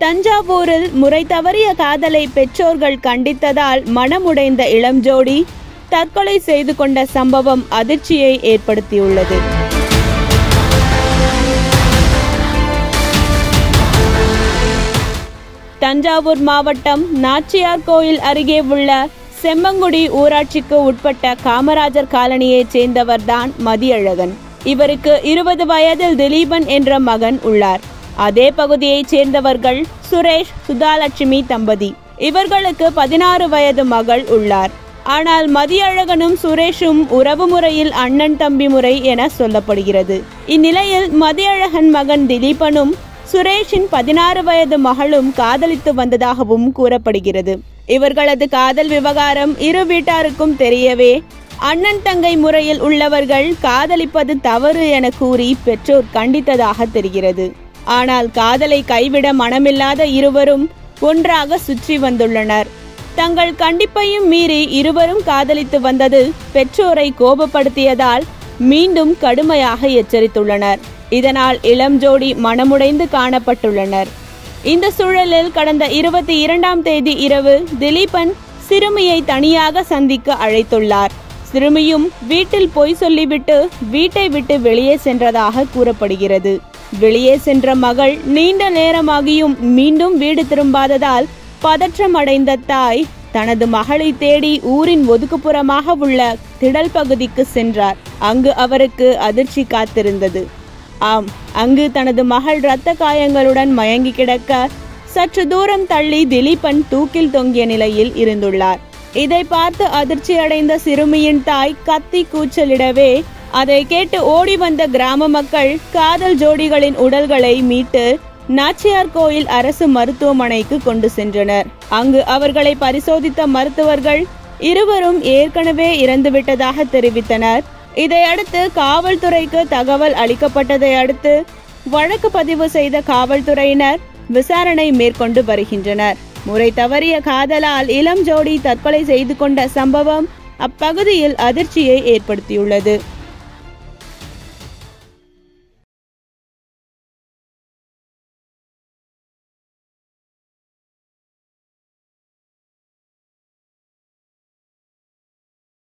தஞ்சாவூரில் முறை தவறிய காதலை பெற்றோர்கள் கண்டித்ததால் மனமுடைந்த இளம் ஜோடி தற்கொலை செய்து கொண்ட சம்பவம் அதிர்ச்சியை ஏற்படுத்தியுள்ளது. தஞ்சாவூர் மாவட்டம் நாச்சியார் கோயில் அருகே உள்ள செம்மங்குடி ஊராட்சிக்கு உட்பட்ட காமராஜர் காலனியைச் சேர்ந்தவர்தான் மதியழகன். இவருக்கு 20 வயதில் திலீபன் என்ற மகன் உள்ளார். அதே பகுதியைச் சேர்ந்தவர்கள் சுரேஷ், சுதாலட்சுமி தம்பதி. இவர்களுக்கு 16 வயது மகள் உள்ளார். ஆனால் மதியழகனும் சுரேஷும் உறவு முறையில் அண்ணன் தம்பி முறை என சொல்லப்படுகிறது. இந்நிலையில் மதியழகன் மகன் திலீபனும் சுரேஷின் 16 வயது மகளும் காதலித்து வந்ததாகவும் கூறப்படுகிறது. இவர்களது காதல் விவகாரம் இரு வீட்டாருக்கும் தெரியவே அண்ணன் தங்கை முறையில் உள்ளவர்கள் காதலிப்பது தவறு என கூறி பெற்றோர் கண்டித்ததாக தெரிகிறது. ஆனால் காதலை கைவிட மனமில்லாத இருவரும் ஒன்றாக சுற்றி வந்துள்ளனர். தங்கள் கண்டிப்பையும் மீறி இருவரும் காதலித்து வந்தது பெற்றோரை கோபப்படுத்தியதால் மீண்டும் கடுமையாக எச்சரித்துள்ளனர். இதனால் இளம் ஜோடி மனமுடைந்து காணப்பட்டுள்ளனர். இந்த சூழலில் கடந்த 22ஆம் தேதி இரவு திலீபன் சிறுமியை தனியாக சந்திக்க அழைத்துள்ளார். சிறுமியும் வீட்டில் பொய் சொல்லிவிட்டு வீட்டை விட்டு வெளியே சென்றதாக கூறப்படுகிறது. வெளியே சென்ற மகள் நீண்ட நேரமாகியும் மீண்டும் வீடு திரும்பாததால் பதற்றம் அடைந்த தாய் தனது மகளை தேடி ஊரின் ஒதுக்குப்புறமாக உள்ள திடல் பகுதிக்கு சென்றார். அங்கு அவருக்கு அதிர்ச்சி காத்திருந்தது. ஆம், அங்கு தனது மகள் இரத்த காயங்களுடன் மயங்கி கிடக்க சற்று தூரம் தள்ளி திலீபன் தூக்கில் தொங்கிய நிலையில் இருந்துள்ளார். இதை பார்த்து அதிர்ச்சி அடைந்த சிறுமியின் தாய் கத்தி கூச்சலிடவே அதை கேட்டு ஓடி வந்த கிராம மக்கள் காதல் ஜோடிகளின் உடல்களை மீட்டு நாச்சியார் கோயில் அரசு மருத்துவமனைக்கு கொண்டு சென்றனர். அங்கு அவர்களை பரிசோதித்த மருத்துவர்கள் இருவரும் ஏற்கனவே இறந்துவிட்டதாக தெரிவித்தனர். இதையடுத்து காவல்துறைக்கு தகவல் அளிக்கப்பட்டதை அடுத்து வழக்கு பதிவு செய்த காவல்துறையினர் விசாரணை மேற்கொண்டு வருகின்றனர். முறை தவறிய காதலால் இளம் ஜோடி தற்கொலை செய்து கொண்ட சம்பவம் அப்பகுதியில் அதிர்ச்சியை ஏற்படுத்தியுள்ளது.